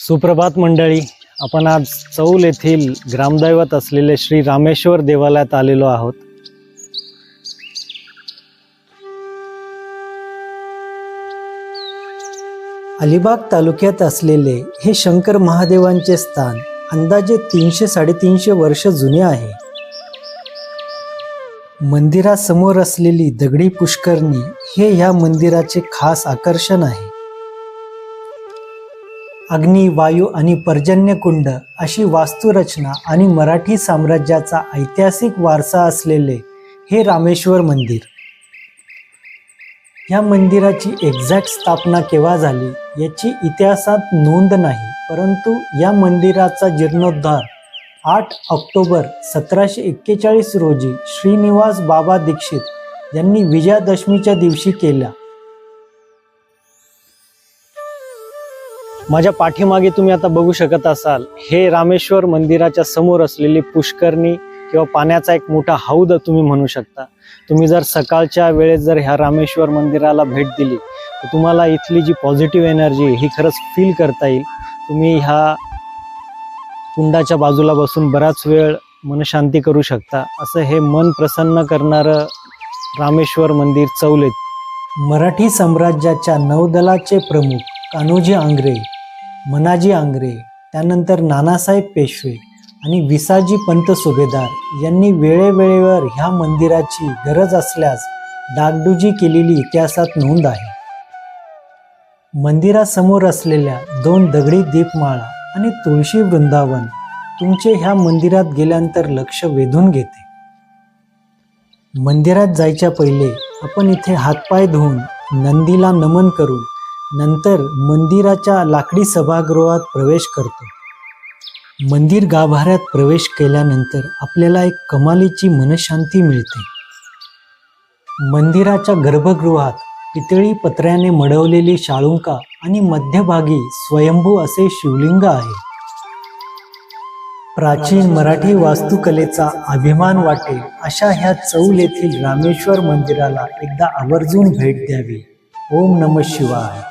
सुप्रभात मंडळी, आपण आज चौल येथील ग्रामदैवत असलेले श्री रामेश्वर देवालयात आलेलो आहोत। अलिबाग तालुक्यात असलेले हे शंकर महादेवांचे स्थान अंदाजे 300-350 वर्ष जुने आहे। मंदिरासमोर असलेली दगडी पुष्करणी हे ह्या मंदिराचे खास आकर्षण आहे। अग्नी, वायू आणि पर्जन्य कुंड अशी वास्तुरचना आणि मराठी साम्राज्याचा ऐतिहासिक वारसा असलेले हे रामेश्वर मंदिर। या मंदिराची एक्झॅक्ट स्थापना केव्हा झाली याची इतिहासात नोंद नाही, परंतु या मंदिराचा जीर्णोद्धार 8 ऑक्टोबर 1741 रोजी श्रीनिवास बाबा दीक्षित यांनी विजयादशमीच्या दिवशी केला। माझ्या पाठीमागे तुम्ही आता बघू शकत असाल, हे रामेश्वर मंदिराच्या समोर असलेली पुष्करणी किंवा पाण्याचा एक मोठा हौद तुम्ही म्हणू शकता। तुम्ही जर सकाळच्या वेळेस जर ह्या रामेश्वर मंदिराला भेट दिली तर तुम्हाला इथली जी पॉझिटिव्ह एनर्जी ही खरंच फील करता येईल। तुम्ही ह्या कुंडाच्या बाजूला बसून बराच वेळ मनशांती करू शकता। असं हे मन प्रसन्न करणारं रामेश्वर मंदिर चौल येथे। मराठी साम्राज्याच्या नौदलाचे प्रमुख कान्होजी आंग्रे, मनाजी आंग्रे, त्यानंतर नानासाहेब पेशवे आणि विसाजी पंत सुभेदार यांनी वेळेवेळेवर ह्या मंदिराची गरज असल्यास डागडुजी केलेली इतिहासात नोंद आहे। मंदिरासमोर असलेल्या 2 दगडी दीपमाळा आणि तुळशी वृंदावन तुमचे ह्या मंदिरात गेल्यानंतर लक्ष वेधून घेते। मंदिरात जायच्या पहिले आपण इथे हातपाय धुवून नंदीला नमन करून नंतर मंदिराच्या लाकडी सभागृहात प्रवेश करतो। मंदिर गाभाऱ्यात प्रवेश केल्यानंतर आपल्याला एक कमालीची मनशांती मिळते। मंदिराच्या गर्भगृहात पितळी पत्र्याने मढवलेली शाळुंका आणि मध्यभागी स्वयंभू असे शिवलिंग आहे। प्राचीन मराठी वास्तुकलेचा अभिमान वाटेल अशा ह्या चौल येथील रामेश्वर मंदिराला एकदा आवर्जून भेट द्यावी। ओम नमः शिवाय।